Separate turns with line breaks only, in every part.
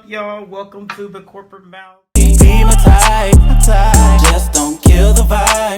up, y'all? Welcome to the Corporate Mouth.
Be my type, just don't kill the vibe.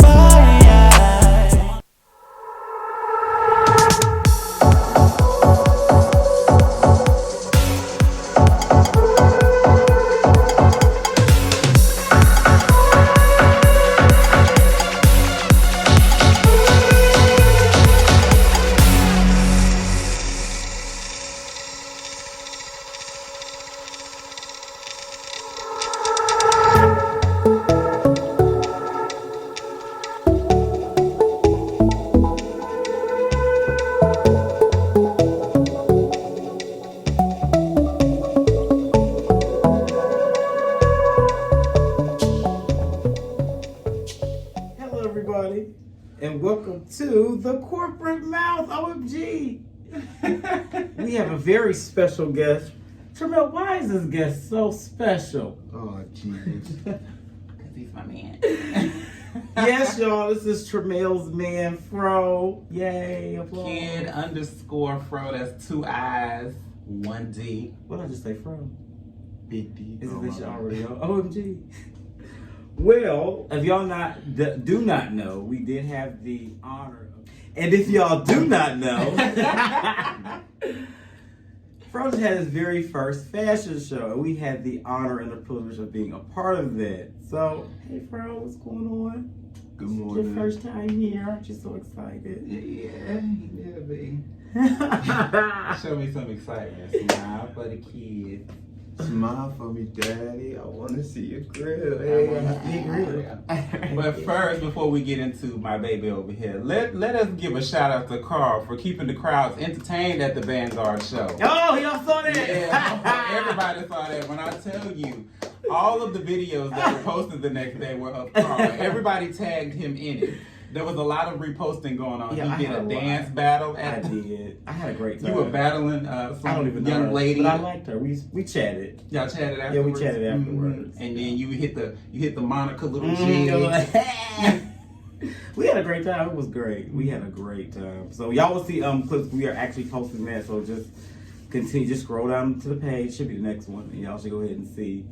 Hello, everybody, and welcome to the Corporate Mouth. OMG. We have a very special guest. Tremel, why is this guest so special?
Oh, Jesus.
Because he's my man.
Yes, y'all, this is Tremel's man, Fro. Yay, applause.
Kiid_Fro, that's 2 I's, 1 D.
What did I just say, Fro?
Big D.
Isn't this already on? OMG. Well, if y'all do not know, we did have the honor of, and if y'all do not know, Fro just had his very first fashion show, and we had the honor and the privilege of being a part of that. So, hey Fro, what's going on?
Good
It's
morning.
your first time here. Aren't you so excited?
Yeah, B. Show me some excitement. Smile for the kids.
Smile for me, Daddy. I want to see your grill.
But first, before we get into my baby over here, let us give a shout out to Carl for keeping the crowds entertained at the Vanguard show.
Oh, y'all saw that?
Yeah, everybody saw that. When I tell you, all of the videos that were posted the next day were of Carl. Everybody tagged him in it. There was a lot of reposting going on.
Yeah,
He did a dance battle.
I did. I had a great time.
You were battling
I don't
some
even know
young
her,
lady.
but I liked her. We chatted.
Y'all chatted afterwards.
Yeah, we chatted afterwards.
And then you hit the Monica little G.
We had a great time. It was great. We had a great time. So y'all will see clips. We are actually posting that. So just continue. Just scroll down to the page. Should be the next one. And y'all should go ahead and see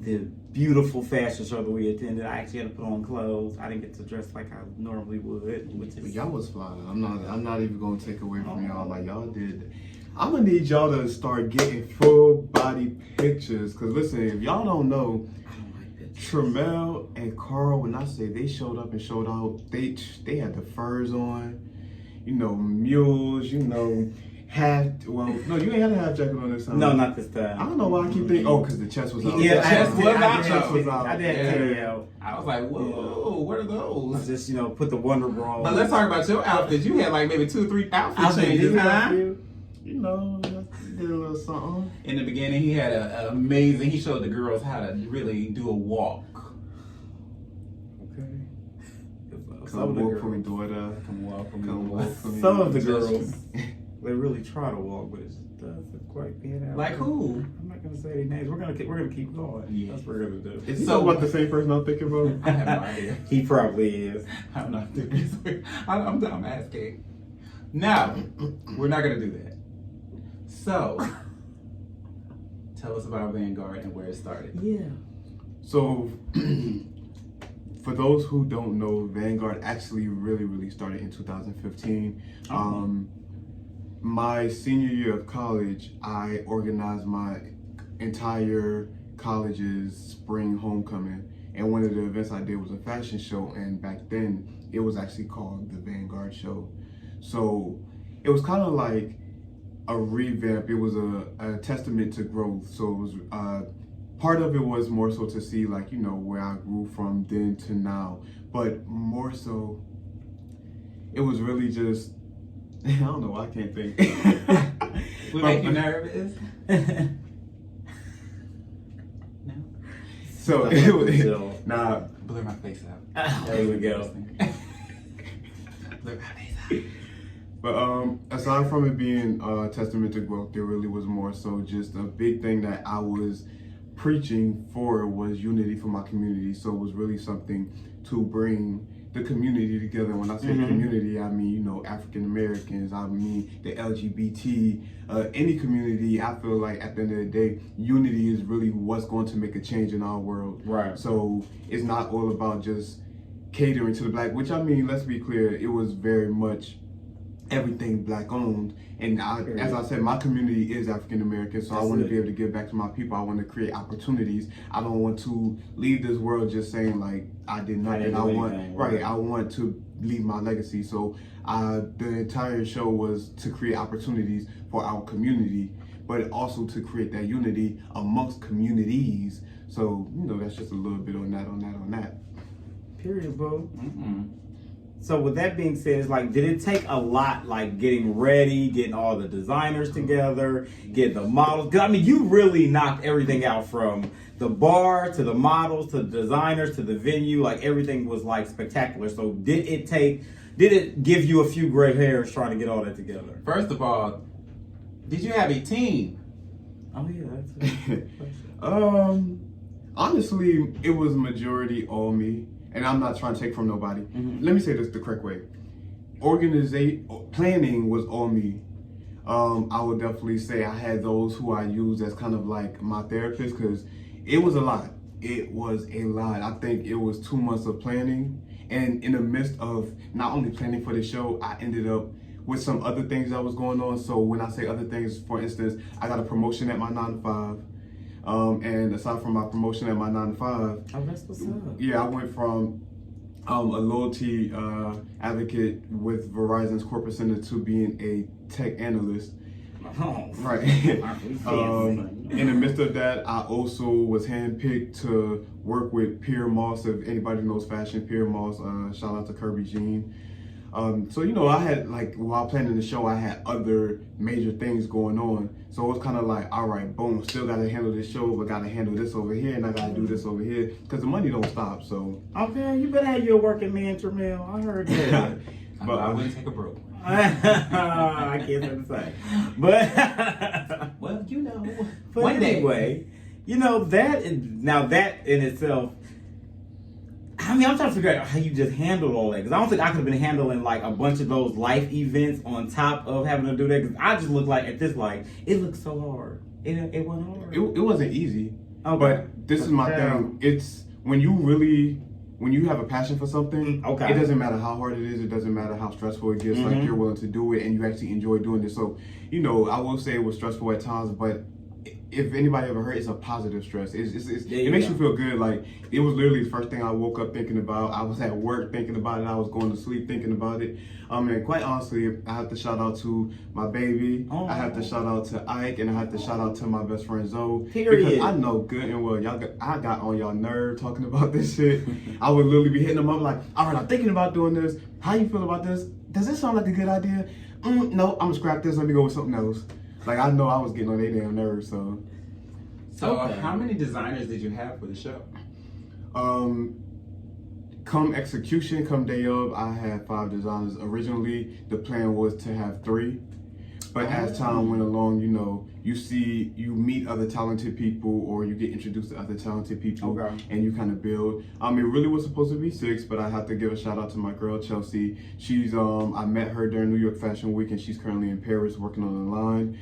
the beautiful fashion show that we attended. I actually had to put on clothes. I didn't get to dress like I normally would. Which is
Y'all was fly. I'm not even gonna take away from y'all like y'all did. I'm gonna need y'all to start getting full body pictures. Cause listen, if y'all don't know,
I don't like that.
Tremel and Carl, when I say they showed up and showed out, they had the furs on, mules, well, no, you ain't had a half jacket on this time.
No, not this time.
I don't know why I keep thinking, because the chest was out.
Yeah,
The chest was out.
I did tell you.
I was like, whoa, what are
I
those?
just, put the Wonder Bra on.
But let's talk about your outfits. You had like maybe 2 or 3 outfit changes,
didn't
huh?
Did a little something.
In the beginning, he had an amazing. He showed the girls how to really do a walk.
Okay.
Some of the
Come walk for me,
girls.
daughter.
Come walk for
Come walk for me.
Some of the girls, they really try to walk, but it just doesn't quite pan out.
Like who?
I'm not gonna say their names. We're gonna keep going.
Yeah.
That's what we're gonna do.
Is he
So-
talking about the same person I'm thinking about?
I have no idea.
He probably is.
I'm not doing this. I'm asking. No, we're not gonna do that. So, tell us about Vanguard and where it started.
Yeah.
So, for those who don't know, Vanguard actually really started in 2015. My senior year of college, I organized my entire college's spring homecoming. And one of the events I did was a fashion show. And back then, it was actually called the Vanguard Show. So, it was kind of like a revamp. It was a testament to growth. So, it was part of it was more so to see where I grew from then to now, but more so it was really just I don't know, I can't think.
We make you nervous? No.
So it was nah.
Blur my face out.
There we go.
Blur my face out.
But aside from it being a testament to growth, there really was more so just a big thing that I was preaching for was unity for my community. So it was really something to bring the community together. When I say community, I mean, you know, African Americans, I mean the LGBT, any community. I feel like at the end of the day, unity is really what's going to make a change in our world.
Right.
So it's not all about just catering to the black, which I mean, let's be clear, it was very much everything black owned. And as I said, my community is African American, so I want to be able to give back to my people. I want to create opportunities. I don't want to leave this world just saying like I did nothing. I want to leave my legacy. So the entire show was to create opportunities for our community, but also to create that unity amongst communities. So, you know, that's just a little bit on that.
Period, boo. So with that being said, it's like, did it take a lot, like getting ready, getting all the designers together, getting the models? Because I mean, you really knocked everything out, from the bar to the models to the designers to the venue. Like everything was like spectacular. So did it give you a few gray hairs trying to get all that together?
First of all, did you have a team?
Oh yeah, that's it.
Honestly, it was majority all me. And I'm not trying to take from nobody. Let me say this the correct way. Planning was all me. I would definitely say I had those who I used as kind of like my therapist, because it was a lot. It was a lot. I think it was 2 months of planning. And in the midst of not only planning for the show, I ended up with some other things that was going on. So when I say other things, for instance, I got a promotion at my 9 to 5. And aside from my promotion at my 9 to 5,
oh, that's what's up.
Yeah, I went from a loyalty advocate with Verizon's corporate center to being a tech analyst.
Oh,
right. In the midst of that, I also was handpicked to work with Pierre Moss. If anybody knows fashion, Pierre Moss, shout out to Kirby Jean. So, you know, I had, like, while planning the show, I had other major things going on. So it was kind of like, all right, boom, still got to handle this show, but got to handle this over here, and I got to do this over here, because the money don't stop, so.
Okay, you better have your working man, Tramel. I heard that.
But I wouldn't take a broke.
I can't say the same. But,
well, you know,
but
one day.
Anyway, you know, that in itself, I mean, I'm trying to figure out how you just handled all that, because I don't think I could have been handling like a bunch of those life events on top of having to do that, because I just look like, at this, like, it looks so hard. It wasn't hard.
It wasn't easy.
Okay.
But this is my thing. It's when you have a passion for something,
okay,
it doesn't matter how hard it is, it doesn't matter how stressful it gets, like you're willing to do it and you actually enjoy doing it. So, you know, I will say it was stressful at times, but if anybody ever heard, it's a positive stress. It makes you feel good. Like, it was literally the first thing I woke up thinking about. I was at work thinking about it. I was going to sleep thinking about it. And quite honestly, I have to shout out to my baby.
Oh.
I have to shout out to Ike, and I have to shout out to my best friend Zoe.
Period.
Because I know good and well, I got on y'all nerve talking about this shit. I would literally be hitting them up like, all right, I'm thinking about doing this. How you feel about this? Does this sound like a good idea? No, I'm gonna scrap this. Let me go with something else. Like, I know I was getting on their damn nerves, so.
So, how many designers did you have for the show?
Come execution, come day of, I had 5 designers. Originally, the plan was to have 3. But as time went along, you know, you meet other talented people, or you get introduced to other talented people, and you kind of build. It really was supposed to be 6, but I have to give a shout out to my girl, Chelsea. She's, I met her during New York Fashion Week, and she's currently in Paris working on the line.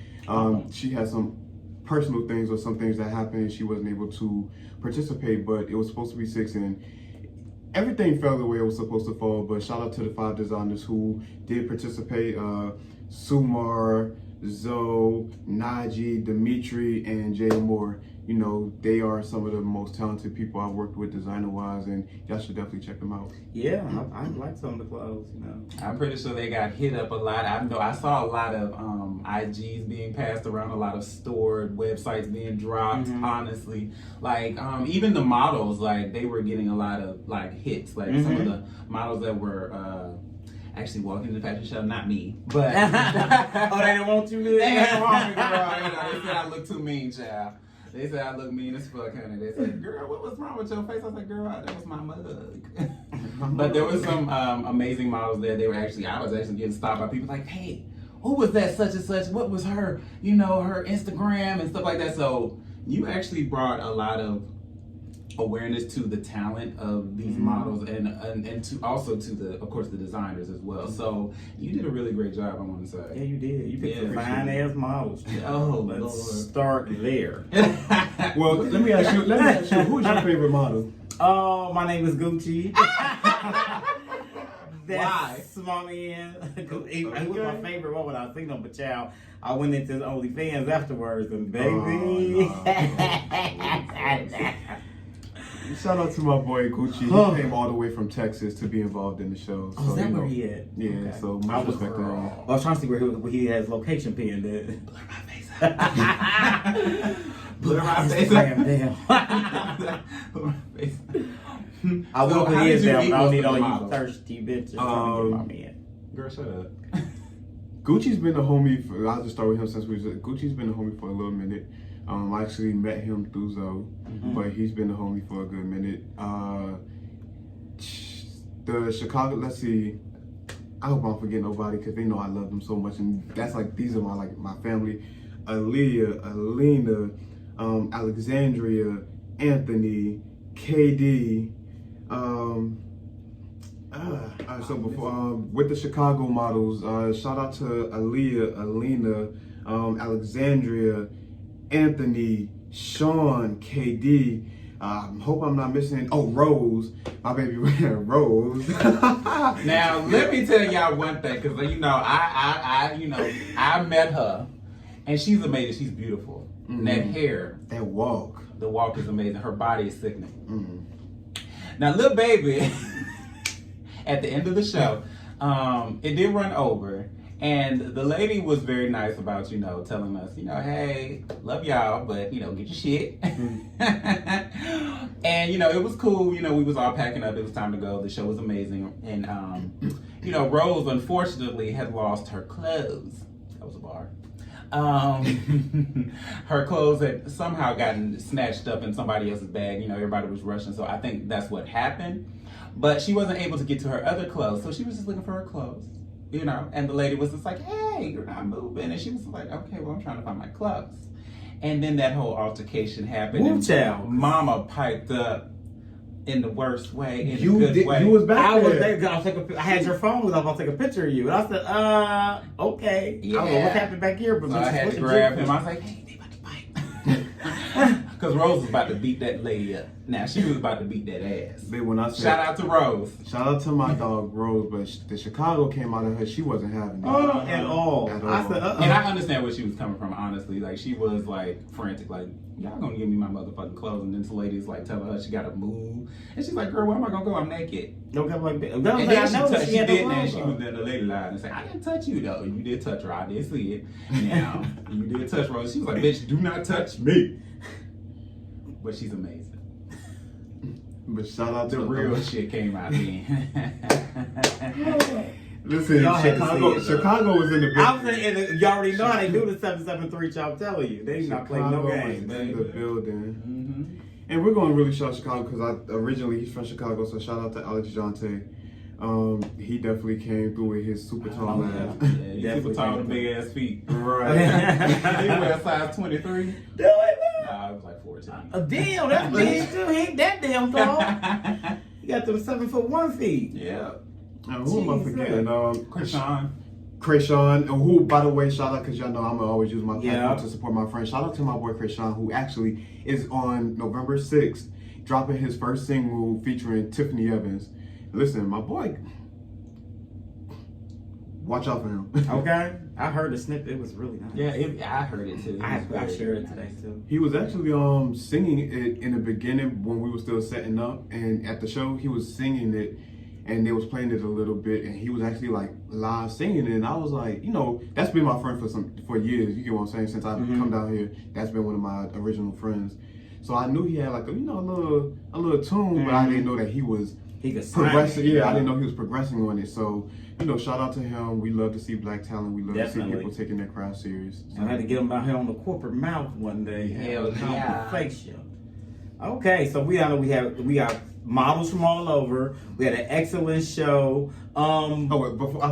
She has some personal things or some things that happened, and she wasn't able to participate, but it was supposed to be 6, and everything fell the way it was supposed to fall. But shout out to the 5 designers who did participate. Sumar, Zoe, Naji, Dimitri, and Jay Moore. You know, they are some of the most talented people I've worked with designer-wise, and y'all should definitely check them out.
Yeah, I like some of the clothes, you know.
I'm pretty sure they got hit up a lot. I saw a lot of IGs being passed around, a lot of stored websites being dropped, honestly. Like, even the models, like, they were getting a lot of, like, hits. Like, some of the models that were... actually walking in the fashion show, not me, but
oh, they didn't want you there.
They didn't want me, girl. You know, they said I look too mean, child. They said I look mean as fuck, honey. They said, girl, what was wrong with your face? I was like, girl, that was my mug. But there was some amazing models there. I was actually getting stopped by people like, hey, who was that such and such? What was her, you know, her Instagram and stuff like that. So you actually brought a lot of awareness to the talent of these models and to also to the, of course, the designers as well. So you did a really great job, I want to say.
Yeah, you did. You picked some fine ass models.
Oh,
let's
Lord.
start there.
Well, let me ask you, who's your favorite model?
Oh, my name is Gucci.
Why?
My man. He was my favorite one when I seen him, but child, I went into his OnlyFans afterwards, and baby.
Shout out to my boy Gucci. He came all the way from Texas to be involved in the show. So,
Oh, is that where he at?
Yeah,
Okay.
so much respect to him.
I was trying to see where he has location pinned at.
Blur my face out. Blur my face
Instagram
out.
down.
Blur my face.
I will put
how
his
did you
down,
meet
but I don't
most
need
of the
all you
models?
thirsty bitches trying to get my man.
Girl, shut up.
Gucci's been a homie for, I'll just start with him since Gucci's been a homie for a little minute. I actually met him through Zoe, but he's been a homie for a good minute. The Chicago, let's see, I hope I don't forget nobody because they know I love them so much, and that's like, these are my family. Aaliyah, Alina, Alexandria, Anthony, KD. So before with the Chicago models, shout out to Aaliyah, Alina, Alexandria, Anthony, Sean, KD. Hope I'm not missing. Oh, Rose, my baby Rose.
Now let me tell y'all one thing, because I met her, and she's amazing. She's beautiful. And that hair,
That walk.
the walk is amazing. Her body is sickening. Now, little baby, at the end of the show, it did run over. And the lady was very nice about, telling us, hey, love y'all, but, get your shit. And, it was cool. We was all packing up. It was time to go. The show was amazing. And, Rose, unfortunately, had lost her clothes. That was a bar. Her clothes had somehow gotten snatched up in somebody else's bag. Everybody was rushing. So I think that's what happened. But she wasn't able to get to her other clothes. So she was just looking for her clothes. And the lady was just like, hey, you're not moving. And she was like, okay, well, I'm trying to find my clothes. And then that whole altercation happened.
Woo
and
child.
Mama piped up in the worst way, in a
You
good way.
You was back
I was
there.
there. I had your phone was up. I'll take a picture of you. And I said, okay. I don't know what happened back here, but
So I had to grab him. I was like, hey, they about to fight. Because Rose was about to beat that lady up. Now, she was about to beat that ass.
When I said,
Shout out to Rose.
Shout out to my dog Rose, but the Chicago came out of her. She wasn't having it.
At all.
At
I
all.
said,
And I understand where she was coming from, honestly. Like, she was, like, frantic. Like, y'all gonna give me my motherfucking clothes. And then this lady's, like, telling her she gotta move. And she's like, girl, where am I gonna go? I'm naked.
Don't come like that.
And then she
had the
didn't, and
clothes
she
on.
was in the lady line and said, I didn't touch you, though. You did touch her. I did see it. Now, you did touch Rose. She was like, bitch, do not touch me. But she's amazing.
But shout out to
The real shit came out then.
Listen,
Y'all had to
Chicago,
see it, though.
Chicago was in the building.
I was in, you already know how they do the 773. I'm telling you, they not playing no
Chicago
games.
was in the building.
Mm-hmm.
And we're going to really shout Chicago because originally he's from Chicago, so shout out to Alex Jonte. He definitely came through with his super tall ass.
Yeah, he's super tall with big ass feet.
Right.
He wear size 23.
Do it, man.
Nah, I was like 14.
Damn, that's big too. He ain't that damn tall. You got them 7'1" feet.
Yeah.
Who am I forgetting?
Krishan.
Who, by the way, shout out, because y'all know I'm going to always use my platform
Yeah.
to support my friends. Shout out to my boy Krishan, who actually is on November 6th, dropping his first single featuring Tiffany Evans. Listen, my boy, watch out for him.
Okay, I heard the snippet. It was really nice.
Yeah, I heard it too.
I shared it today too.
He was actually singing it in the beginning when we were still setting up, and at the show he was singing it, and they was playing it a little bit, and he was actually like live singing it, and I was like, that's been my friend for years. You get what I'm saying? Since I've come down here, that's been one of my original friends. So I knew he had like a little tune, but I didn't know that he was progressing. Yeah, I didn't know he was progressing on it. So shout out to him. We love to see black talent. We love to see people taking their craft serious.
So I had to get him out here on the corporate mouth one day.
Hell yeah.
Okay, so we got models from all over. We had an excellent show.
I'm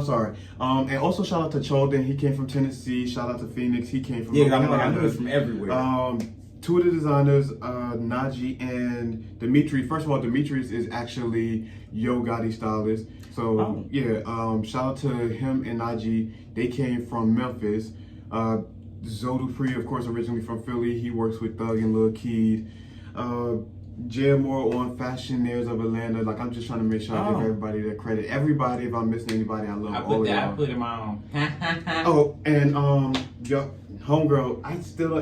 sorry. And also shout out to Cholden. He came from Tennessee. Shout out to Phoenix. He came from
I knew it from everywhere.
two of the designers, Najee and Dimitri. First of all, Demetrius is actually Yo Gotti stylist. So shout out to him and Najee. They came from Memphis. Zodu Free, of course, originally from Philly. He works with Thug and Lil Kiid. Jay Moore on Fashionaires of Atlanta. Like, I'm just trying to make sure I give everybody their credit. Everybody, if I'm missing anybody, I love all of y'all.
I put him on.
Oh, and your homegirl,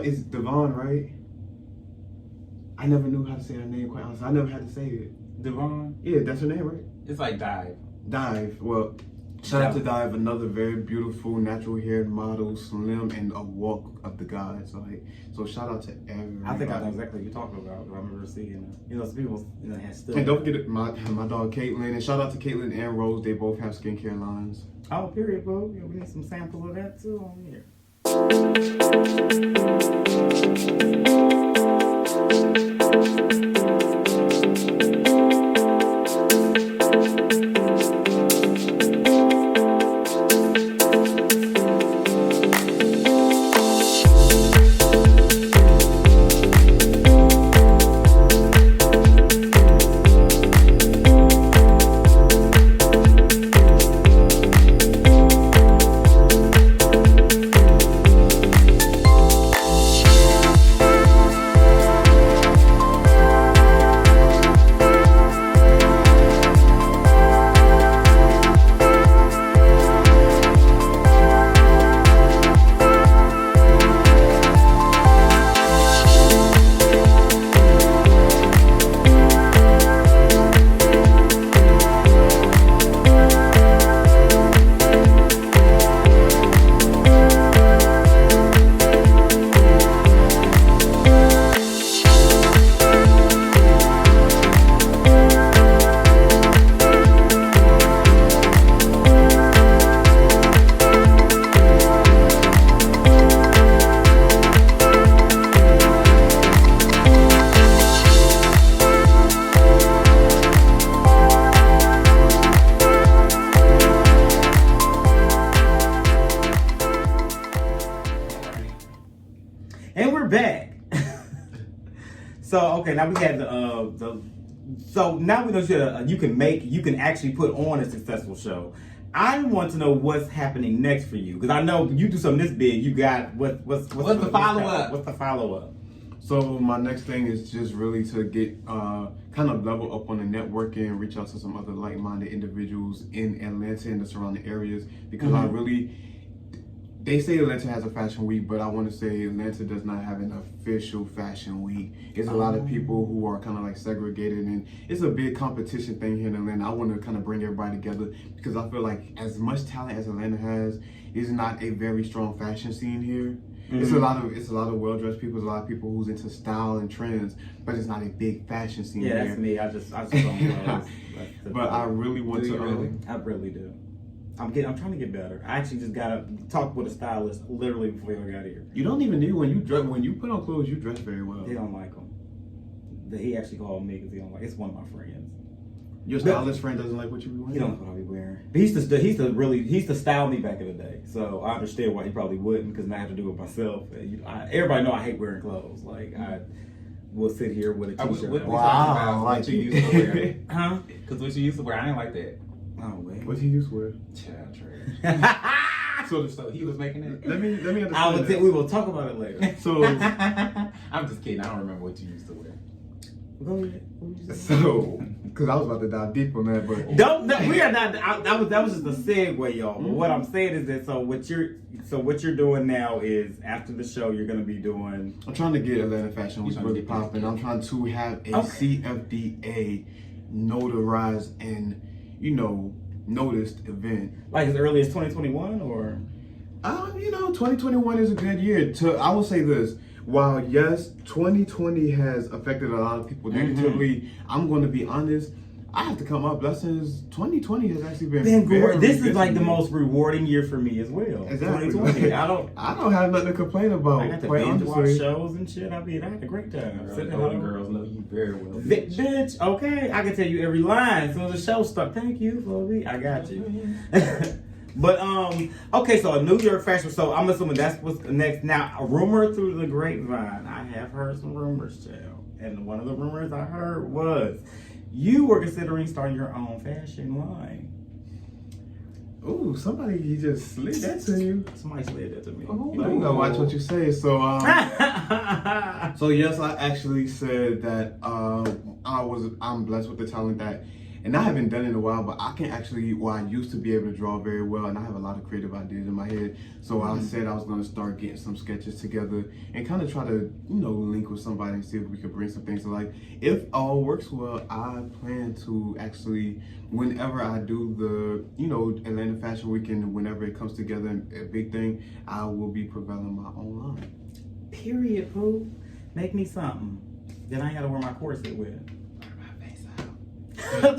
it's Devon, right? I never knew how to say her name, quite honestly. I never had to say it.
Devon?
Yeah, that's her name, right?
It's like Dive.
Dive. Well, shout out to Dive, another very beautiful, natural-haired model, slim, and a walk of the gods. So shout out to everybody.
I think I know exactly what you're talking about. I remember seeing it. You know, some people have stood.
And don't forget my dog Caitlin, and shout out to Caitlin and Rose. They both have skincare lines.
Oh, period, bro. Yeah, we need some sample of that too on here. And we're back. So okay, now we had so now we know you can actually put on a successful show. I want to know what's happening next for you, because I know you do something this big. You got what's the
follow up?
What's the follow up?
So my next thing is just really to get kind of level up on the networking and reach out to some other like-minded individuals in Atlanta and the surrounding areas, because I really. They say Atlanta has a fashion week, but I want to say Atlanta does not have an official fashion week. It's a lot of people who are kind of like segregated, and it's a big competition thing here in Atlanta. I want to kind of bring everybody together, because I feel like as much talent as Atlanta has, is not a very strong fashion scene here. It's a lot of well-dressed people. There's a lot of people who's into style and trends, but it's not a big fashion scene here.
Yeah, that's me. I just don't know.
But I really want to.
Really?
I really do. I'm trying to get better. I actually just got to talk with a stylist literally before I got here.
You don't even need when you put on clothes. You dress very well.
They don't like them. He actually called me because he don't like. It's one of my friends.
Your stylist friend doesn't like what you be wearing.
He don't like what I be wearing. But he used to style me back in the day. So I understand why he probably wouldn't, because I have to do it myself. Everybody know I hate wearing clothes. Like I will sit here with a t-shirt.
Wow,
what you used to wear?
Huh?
Because what you used to wear, I ain't like that.
Oh wait.
What he used to wear?
Child trash. So he was making it.
Let me understand.
We will talk about it later.
So
I'm just kidding. I don't remember what you used to wear.
Go ahead.
So, because I was about to dive deep on that, but
We are not. That was just a segue, y'all. But what I'm saying is that what you're doing now is, after the show, you're gonna be doing.
I'm trying to get Atlanta Fashion Week really popping. I'm trying to have a CFDA notarized and noticed event.
Like as early as 2021, or?
2021 is a good year. I will say this. While yes, 2020 has affected a lot of people negatively, I'm going to be honest. I have to count my blessings. 2020 has actually been very
this is like the most rewarding year for me as well.
Exactly.
2020. I don't
have nothing to complain about.
I got to binge watch shows and shit. I had a great time.
All the girls know you very well.
Bitch, okay. I can tell you every line as soon as the show starts. Thank you, Chloe. I got you. But okay, so a New York fashion. So I'm assuming that's what's next. Now, a rumor through the grapevine. I have heard some rumors, child, and one of the rumors I heard was you were considering starting your own fashion line.
Ooh, somebody just slid that to you.
Somebody slid that to me.
You know, you gotta watch what you say. So, so yes, I actually said that I'm blessed with the talent that, and I haven't done it in a while, but I can actually, I used to be able to draw very well, and I have a lot of creative ideas in my head. So I said I was gonna start getting some sketches together and kind of try to, link with somebody and see if we could bring some things to life. If all works well, I plan to actually, whenever I do the, Atlanta Fashion Weekend, whenever it comes together, a big thing, I will be prevailing my own line.
Period, boo. Make me something. Then I ain't gotta wear my corset with it.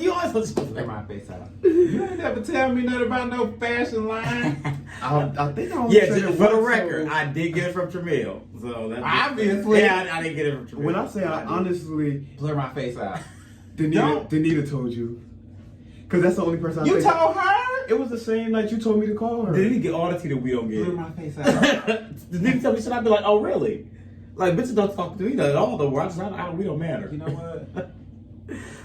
You always
Blur my face out. You ain't never tell me nothing about no fashion line.
I think I
yeah, just for the record, I did get it from Tramil. So that's
obviously.
Yeah, I didn't get it from Tramil.
When I say I honestly,
Blur my face out.
Danita told you. Because that's the only person I
You
think.
told her?
It was the same night you told me to call her.
Did he get all the tea that we don't get?
Blur my face out.
Did he tell me shit? I'd be like, oh really? Like bitches don't talk to me at all though. We don't matter.
You know what?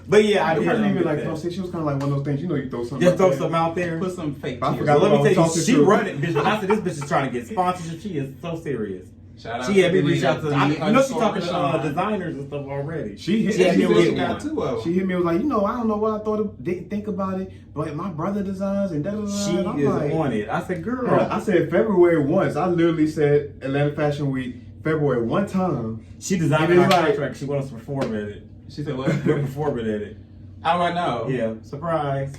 But yeah, I
It
did.
wasn't even like conversation. It was kind of like one of those things. You throw something.
Just throw something out there.
Put some fake
I
tears.
forgot.
Now, let me tell you,
Talking
she
to-
run it, bitch. When I said this bitch is trying to get sponsorship, she is so serious.
Shout out
She had
to
me reach out to. I know she's talking to
Rashawn.
designers and stuff already.
She hit
had
me
me
with
with
one.
got two of them.
She hit me, was like, I don't know what I thought didn't think about it, but my brother designs and da da da.
She
and I'm
is
like,
on it. I said, girl.
I said February once. I literally said Atlanta Fashion Week February one time.
She designed
And
our
it's like-
contract. She wants us to perform at it.
She said what?
We're performing at it.
How do I know?
Yeah, surprise.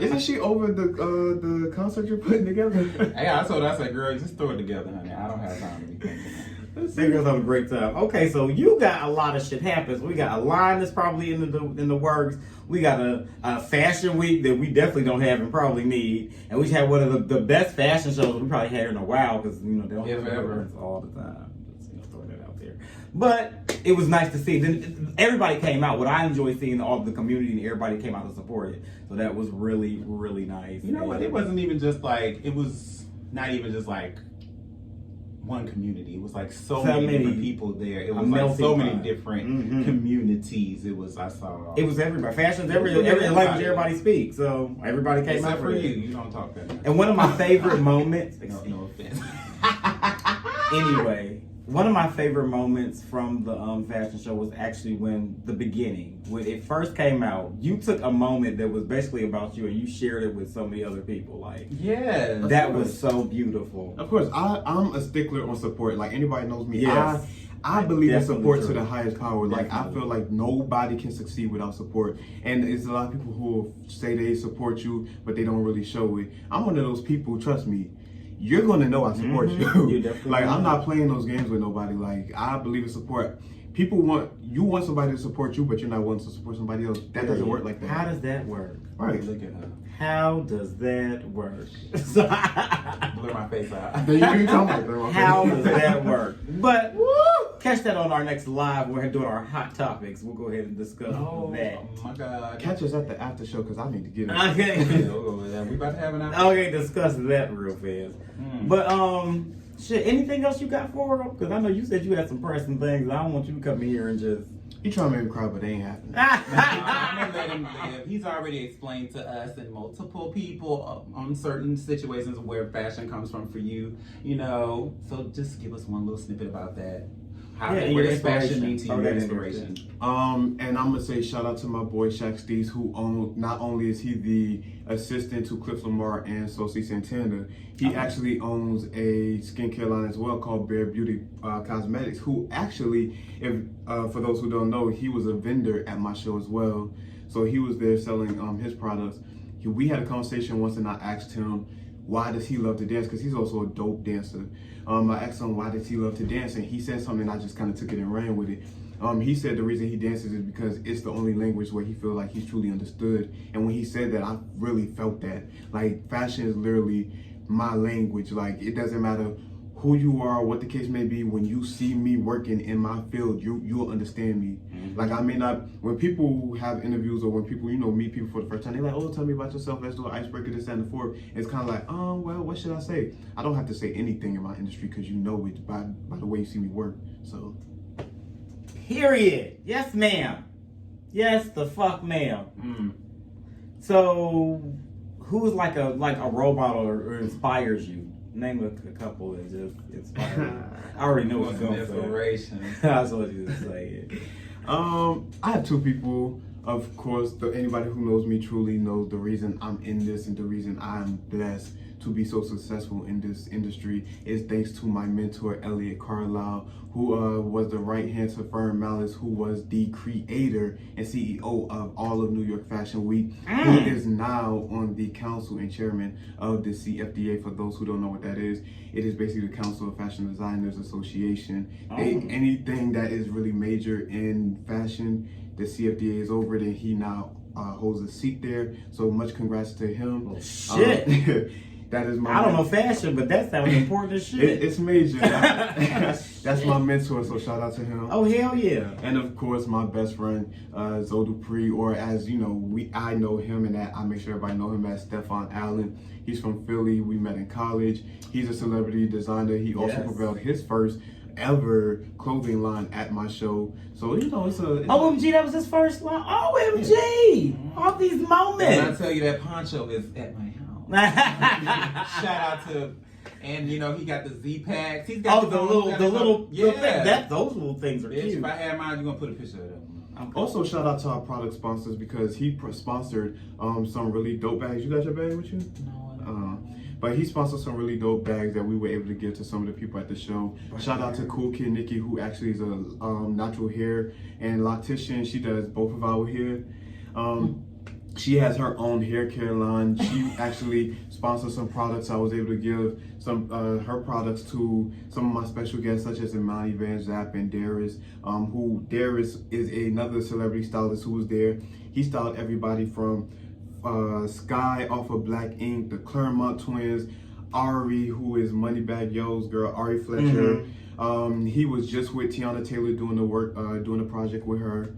Isn't she over the concert you're putting together?
Hey, I told her, I said, girl, just throw it together, honey. I don't have time to be thinking.
They girls have a great time. Okay, so you got a lot of shit happens. We got a line that's probably in the works. We got a fashion week that we definitely don't have and probably need. And we had one of the best fashion shows we probably had in a while because they don't have events all the time. Just throwing that out there. But it was nice to see. Then everybody came out. What I enjoyed seeing all of the community and everybody came out to support it. So that was really, really nice.
You know what? It wasn't even just like, it was not even just like one community. It was like so many different people there. It was like so many different communities. It was
It was everybody. Fashion's every language everybody speaks. So everybody came out
for
for
you.
it.
You don't talk that much.
And one of my favorite moments.
No offense.
Anyway, one of my favorite moments from the fashion show was actually when it first came out. You took a moment that was basically about you and you shared it with so many other people. Like,
yeah,
that was so beautiful.
Of course, I'm a stickler on support. Like anybody knows me.
Yes.
I believe in support
true.
to the highest power. Like I
Definitely.
feel like nobody can succeed without support. And there's a lot of people who will say they support you, but they don't really show it. I'm one of those people. Trust me. You're gonna know I support you.
You definitely
Like
will.
I'm not playing those games with nobody. Like I believe in support. People want somebody to support you, but you're not wanting to support somebody else. That doesn't work like that.
How does that work?
Right.
Look at her.
How does that work?
Blur my face out.
Then you can talk about that.
How does that work? But catch that on our next live. We're doing our hot topics. We'll go ahead and discuss that.
Oh my God.
Catch us at the after show because I need to get it.
Okay.
We about to have an after.
Okay, discuss that real fast. But shit. Anything else you got for her? Because I know you said you had some pressing things. I don't want you to come here and just.
He trying to make me cry, but they ain't happening.
I'm gonna let him live. He's already explained to us and multiple people on certain situations where fashion comes from for you. So just give us one little snippet about that. What does fashion mean to you? Your inspiration.
And I'm gonna say shout out to my boy Shaq Steves, who not only is he the assistant to Cliff Lamar and Sophie Santana, he actually owns a skincare line as well called Bare Beauty Cosmetics. Who actually, if for those who don't know, he was a vendor at my show as well. So he was there selling his products. We had a conversation once, and I asked him, why does he love to dance? Because he's also a dope dancer. I asked him why does he love to dance, and he said something, and I just kind of took it and ran with it. He said the reason he dances is because it's the only language where he feels like he's truly understood. And when he said that, I really felt that. Like, fashion is literally my language. Like, it doesn't matter who you are, what the case may be, when you see me working in my field, you'll understand me. Like, I may not, when people have interviews or when people, meet people for the first time, they're like, oh, tell me about yourself, let's do an icebreaker, this, that, and the fourth. It's kind of like, well, what should I say? I don't have to say anything in my industry because you know it by the way you see me work, so.
Period. Yes, ma'am. Yes, the fuck, ma'am. So, who's like a role model or inspires you? Name a couple that just inspire you. I already know what's going
inspiration.
I was supposed to say it.
I have two people. Of course, anybody who knows me truly knows the reason I'm in this and the reason I'm blessed to be so successful in this industry is thanks to my mentor, Elliot Carlisle, who was the right hand to Fern Malice, who was the creator and CEO of all of New York Fashion Week, who is now on the council and chairman of the CFDA. For those who don't know what that is, it is basically the Council of Fashion Designers Association. Anything that is really major in fashion, the CFDA is over it, and he now holds a seat there. So much congrats to him.
Oh, shit.
That is my.
I don't know fashion, but that sounds important as shit.
It's major. That's my mentor, so shout out to him.
Oh, hell yeah.
And of course, my best friend, Zoe Dupree, or as you know, I know him and that I make sure everybody know him as Stefan Allen. He's from Philly. We met in college. He's a celebrity designer. He also propelled his first ever clothing line at my show. So, it's
OMG, that was his first line. OMG! All these moments.
And I tell you, that poncho is at my house. Shout out to, and he got the Z packs. He's got
the little thing. Those little things are cute.
If I had mine, you're gonna put a picture of them.
Also, shout out to our product sponsors because he sponsored some really dope bags. You got your bag with you?
No.
But he sponsored some really dope bags that we were able to give to some of the people at the show. Shout out to Cool Kid Nikki, who actually is a natural hair and loctician. She does both of our hair. She has her own hair care line. She actually sponsored some products. I was able to give some her products to some of my special guests, such as Imani Van Zap and Darius, who Darius is another celebrity stylist who was there. He styled everybody from Sky off of Black Ink, the Claremont twins, Ari, who is Moneybag Yo's girl, Ari Fletcher. He was just with Tiana Taylor doing the work, doing the project with her.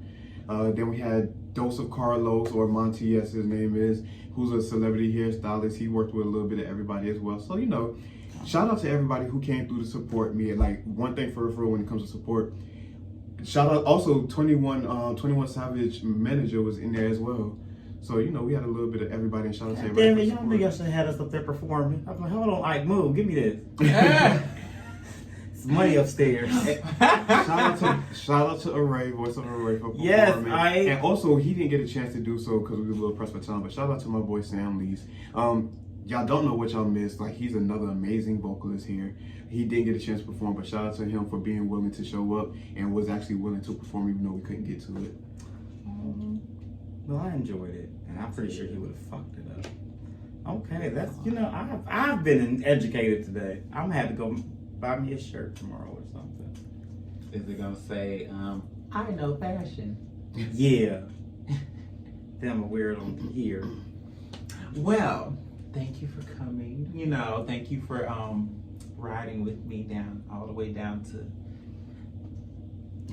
Then we had Dose of Carlos, or Monty as his name is, who's a celebrity hairstylist. He worked with a little bit of everybody as well. So, shout out to everybody who came through to support me. Like, one thing for when it comes to support, shout out also 21 Savage manager was in there as well. So, we had a little bit of everybody, and shout out to everybody.
Damn it, y'all niggas y'all should have had us up there performing. I'm like, hold on, Ike, move, give me this. It's money upstairs.
shout out to Array, voice of Array, for performing.
Yes,
and also he didn't get a chance to do so because we were a little pressed for time. But shout out to my boy Sam Lees. Y'all don't know what y'all missed. Like, he's another amazing vocalist here. He didn't get a chance to perform, but shout out to him for being willing to show up and was actually willing to perform even though we couldn't get to it.
Well, I enjoyed it, and I'm pretty sure he would have fucked it up. Okay, that's I've been educated today. I'm gonna have to go buy me a shirt tomorrow or something.
Is it gonna say, I know fashion?
Yeah. Then I'm a weirdo here.
Well, thank you for coming. Thank you for riding with me all the way down to.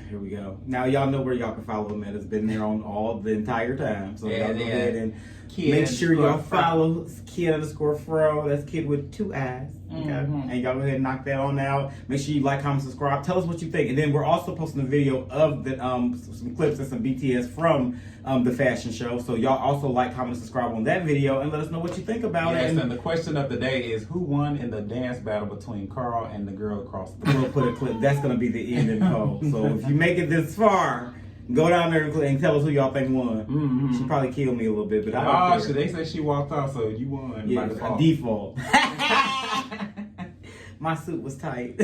Here we go. Now y'all know where y'all can follow him at. It's been there on the entire time. So y'all go ahead and make sure y'all follow Kiid_Fro. That's Kid with 2 I's. Okay. And y'all go ahead and knock that on out. Make sure you like, comment, subscribe. Tell us what you think. And then we're also posting a video of the some clips and some BTS from the fashion show. So y'all also like, comment, subscribe on that video and let us know what you think about it.
And the question of the day is, who won in the dance battle between Carl and the girl across the
We'll put a clip. That's going to be the end and poll. So if you make it this far, go down there and tell us who y'all think won. She probably killed me a little bit, but I don't care.
They said she walked off, so you won by default.
Default. My suit was tight.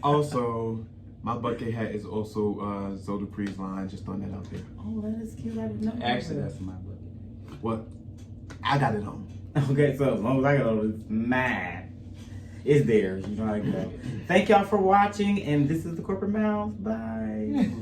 Also, my bucket hat is also Zoe Dupree's line. Just throwing that out there.
Oh, that is cute. I didn't know.
Actually, that's my bucket.
What? I got it on.
Okay, so as long as I got it on, it's mine. It's theirs. You know how I get it. Thank y'all for watching, and this is the Corporate Mouth. Bye.